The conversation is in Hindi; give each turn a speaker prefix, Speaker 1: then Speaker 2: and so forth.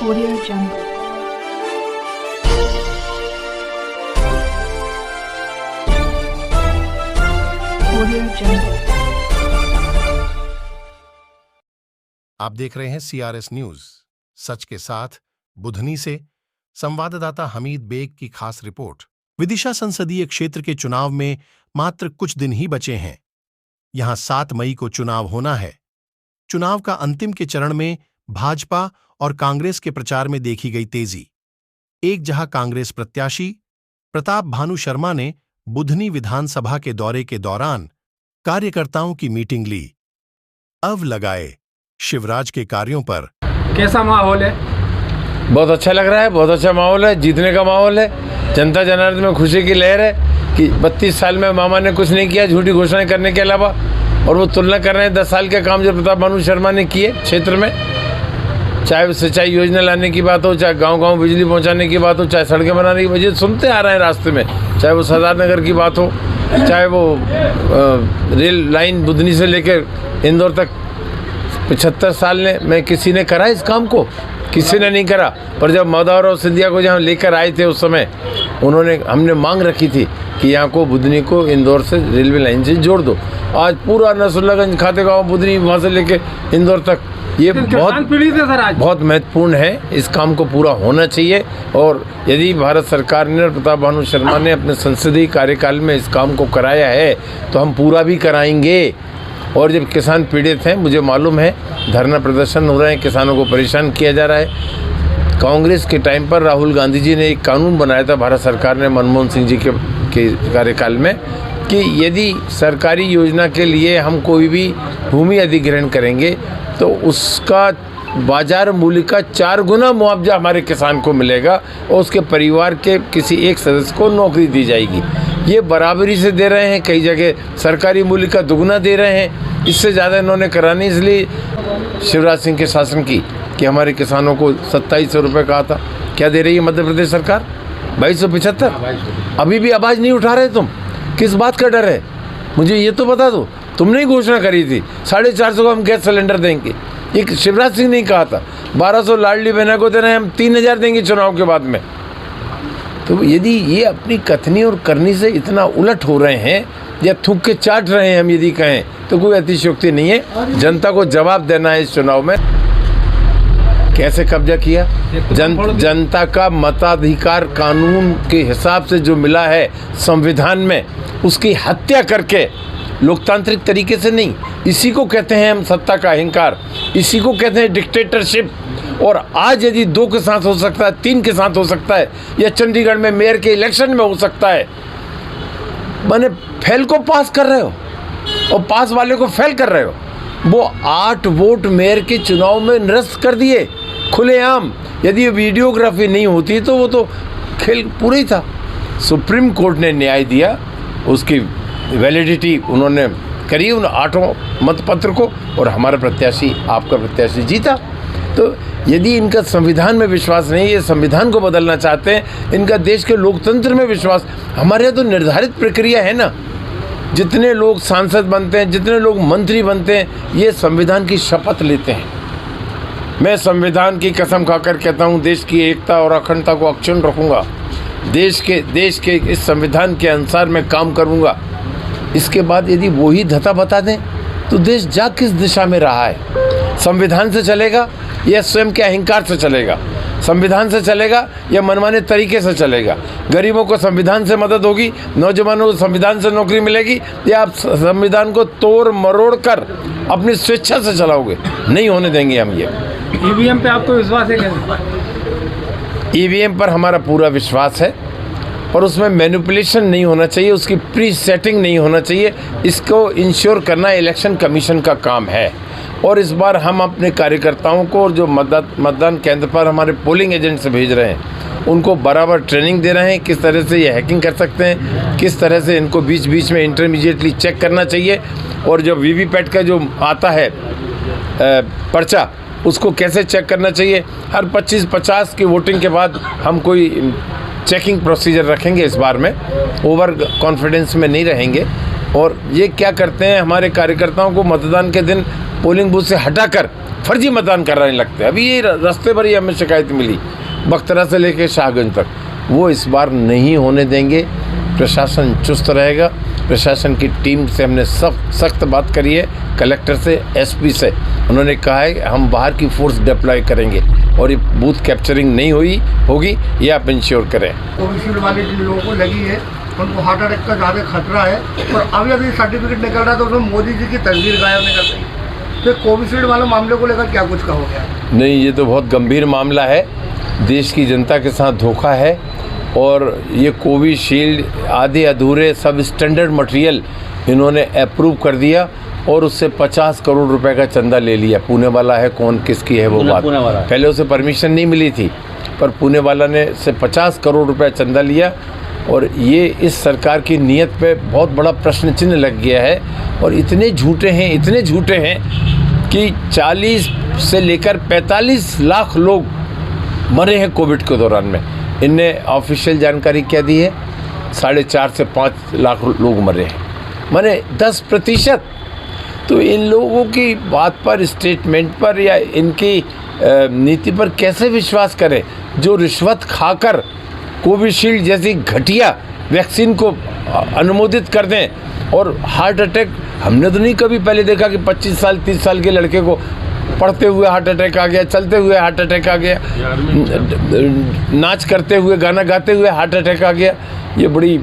Speaker 1: Audio Jungle. Audio Jungle.
Speaker 2: आप देख रहे हैं CRS न्यूज सच के साथ। बुधनी से संवाददाता हमीद बेग की खास रिपोर्ट। विदिशा संसदीय क्षेत्र के चुनाव में मात्र कुछ दिन ही बचे हैं। यहां 7 मई को चुनाव होना है। चुनाव का अंतिम के चरण में भाजपा और कांग्रेस के प्रचार में देखी गई तेजी। एक जहां कांग्रेस प्रत्याशी प्रताप भानु शर्मा ने बुधनी विधानसभा के दौरे के दौरान कार्यकर्ताओं की मीटिंग ली। अब लगाए शिवराज के कार्यों पर।
Speaker 3: कैसा माहौल है?
Speaker 4: बहुत अच्छा लग रहा है, बहुत अच्छा माहौल है, जीतने का माहौल है। जनता जनार्दन में खुशी की लहर है कि 32 साल में मामा ने कुछ नहीं किया झूठी घोषणाएं करने के अलावा, और वो तुलना कर रहे हैं 10 साल के काम जो प्रताप भानु शर्मा ने किए क्षेत्र में। चाहे वो सिंचाई योजना लाने की बात हो, चाहे गांव-गांव बिजली पहुंचाने की बात हो, चाहे सड़कें बनाने की वजह सुनते आ रहे हैं रास्ते में, चाहे वो सरदार नगर की बात हो, चाहे वो रेल लाइन बुधनी से लेकर इंदौर तक 75 साल में किसी ने करा इस काम को? किसी ने नहीं करा। पर जब मौदावर और सिंधिया को जहाँ लेकर आए थे उस समय हमने मांग रखी थी कि यहाँ को बुधनी को इंदौर से रेलवे लाइन से जोड़ दो। आज पूरा नसरुल्लागंज खातेगांव बुधनी वहाँ से लेके इंदौर तक ये बहुत महत्वपूर्ण है। इस काम को पूरा होना चाहिए, और यदि भारत सरकार ने और प्रताप भानु शर्मा ने अपने संसदीय कार्यकाल में इस काम को कराया है तो हम पूरा भी कराएंगे। और जब किसान पीड़ित हैं, मुझे मालूम है धरना प्रदर्शन हो रहे हैं, किसानों को परेशान किया जा रहा है। कांग्रेस के टाइम पर राहुल गांधी जी ने एक कानून बनाया था, भारत सरकार ने मनमोहन सिंह जी के कार्यकाल में, कि यदि सरकारी योजना के लिए हम कोई भी भूमि अधिग्रहण करेंगे तो उसका बाजार मूल्य का 4 गुना मुआवजा हमारे किसान को मिलेगा और उसके परिवार के किसी एक सदस्य को नौकरी दी जाएगी। ये बराबरी से दे रहे हैं, कई जगह सरकारी मूल्य का दुगना दे रहे हैं। इससे ज़्यादा इन्होंने करानी इसलिए शिवराज सिंह के शासन की कि हमारे किसानों को 2700 रुपये कहा था। क्या दे रही है मध्य प्रदेश सरकार? 2275। अभी भी आवाज़ नहीं उठा रहे तुम। किस बात का डर है? मुझे ये तो बता दो। तुमने ही घोषणा करी थी 450 को हम गैस सिलेंडर देंगे। ये शिवराज सिंह ने कहा था। 1200 लाडली बहना को दे रहे हैं हम, 3000 देंगे चुनाव के बाद में। तो यदि ये अपनी कथनी और करनी से इतना उलट हो रहे हैं या थूक के चाट रहे हैं हम यदि कहें तो कोई अतिशयोक्ति नहीं है। जनता को जवाब देना है इस चुनाव में। कैसे कब्जा किया? जनता का मताधिकार कानून के हिसाब से जो मिला है संविधान में, उसकी हत्या करके लोकतांत्रिक तरीके से नहीं। इसी को कहते हैं हम सत्ता का अहंकार, इसी को कहते हैं डिक्टेटरशिप। और आज यदि 2 के साथ हो सकता है, 3 के साथ हो सकता है, या चंडीगढ़ में मेयर के इलेक्शन में हो सकता है, माने फेल को पास कर रहे हो और पास वाले को फेल कर रहे हो। वो 8 वोट मेयर के चुनाव में निरस्त कर दिए खुलेआम। यदि वीडियोग्राफी नहीं होती तो वो तो खेल पूरा ही था। सुप्रीम कोर्ट ने न्याय दिया, उसकी वैलिडिटी उन्होंने करी उन 8 मतपत्र को, और हमारा प्रत्याशी, आपका प्रत्याशी जीता। तो यदि इनका संविधान में विश्वास नहीं, ये संविधान को बदलना चाहते हैं, इनका देश के लोकतंत्र में विश्वास, हमारे यहाँ तो निर्धारित प्रक्रिया है ना। जितने लोग सांसद बनते हैं, जितने लोग मंत्री बनते हैं, ये संविधान की शपथ लेते हैं। मैं संविधान की कसम खाकर कहता हूँ, देश की एकता और अखंडता को अक्षुण्ण रखूँगा। देश के इस संविधान के अनुसार मैं काम करूँगा। इसके बाद यदि वही धता बता दें तो देश जा किस दिशा में रहा है? संविधान से चलेगा या स्वयं के अहंकार से चलेगा? संविधान से चलेगा या मनमाने तरीके से चलेगा? गरीबों को संविधान से मदद होगी, नौजवानों को संविधान से नौकरी मिलेगी, या आप संविधान को तोड़ मरोड़ कर अपनी स्वेच्छा से चलाओगे? नहीं होने देंगे हम ये।
Speaker 3: ईवीएम पे आपको विश्वास है क्या?
Speaker 4: ईवीएम पर हमारा पूरा विश्वास है, और उसमें मैनिपुलेशन नहीं होना चाहिए, उसकी प्री सेटिंग नहीं होना चाहिए। इसको इंश्योर करना इलेक्शन कमीशन का काम है। और इस बार हम अपने कार्यकर्ताओं को जो मतदान केंद्र पर हमारे पोलिंग एजेंट से भेज रहे हैं, उनको बराबर ट्रेनिंग दे रहे हैं किस तरह से ये हैकिंग कर सकते हैं, किस तरह से इनको बीच बीच में इंटरमीडिएटली चेक करना चाहिए, और जो वीवीपैट का जो आता है पर्चा, उसको कैसे चेक करना चाहिए। हर 25-50 की वोटिंग के बाद हम कोई चेकिंग प्रोसीजर रखेंगे। इस बार में ओवर कॉन्फिडेंस में नहीं रहेंगे। और ये क्या करते हैं, हमारे कार्यकर्ताओं को मतदान के दिन पोलिंग बूथ से हटाकर फर्जी मतदान कराने लगते हैं। अभी ये रास्ते पर ही हमें शिकायत मिली, बख्तरा से लेकर शाहगंज तक। वो इस बार नहीं होने देंगे। प्रशासन चुस्त रहेगा। प्रशासन की टीम से हमने सख्त बात करी है, कलेक्टर से, एसपी से। उन्होंने कहा है हम बाहर की फोर्स डिप्लॉय करेंगे और ये बूथ कैप्चरिंग नहीं होगी, ये आप इंश्योर करें।
Speaker 5: कोविशील्ड वाले जिन लोगों को लगी है उनको हार्ट अटैक का ज़्यादा खतरा है, और अभी सर्टिफिकेट निकल रहा है तो उसमें मोदी जी की तस्वीर गायब निकल रही है। तो कोविशील्ड वाले मामले को लेकर क्या कुछ कहोगे?
Speaker 4: नहीं, ये तो बहुत गंभीर मामला है, देश की जनता के साथ धोखा है। और ये कोविशील्ड आधे अधूरे सब स्टैंडर्ड मटेरियल इन्होंने अप्रूव कर दिया और उससे 50 करोड़ रुपए का चंदा ले लिया। पुणे वाला है, कौन किसकी है वो बात, पहले उसे परमिशन नहीं मिली थी, पर पुणे वाला ने से 50 करोड़ रुपए चंदा लिया। और ये इस सरकार की नीयत पे बहुत बड़ा प्रश्न चिन्ह लग गया है। और इतने झूठे हैं कि 40 से लेकर 45 लाख लोग मरे हैं कोविड के दौरान में। इनने ऑफिशियल जानकारी क्या दी है? 4.5 से 5 लाख लोग मरे हैं, माने 10%। तो इन लोगों की बात पर, स्टेटमेंट पर या इनकी नीति पर कैसे विश्वास करें, जो रिश्वत खाकर कोविशील्ड जैसी घटिया वैक्सीन को अनुमोदित कर दें। और हार्ट अटैक हमने तो नहीं कभी पहले देखा कि 25 साल 30 साल के लड़के को पढ़ते हुए हार्ट अटैक आ गया, चलते हुए हार्ट अटैक आ गया, नाच करते हुए, गाना गाते हुए हार्ट अटैक आ गया। ये बड़ी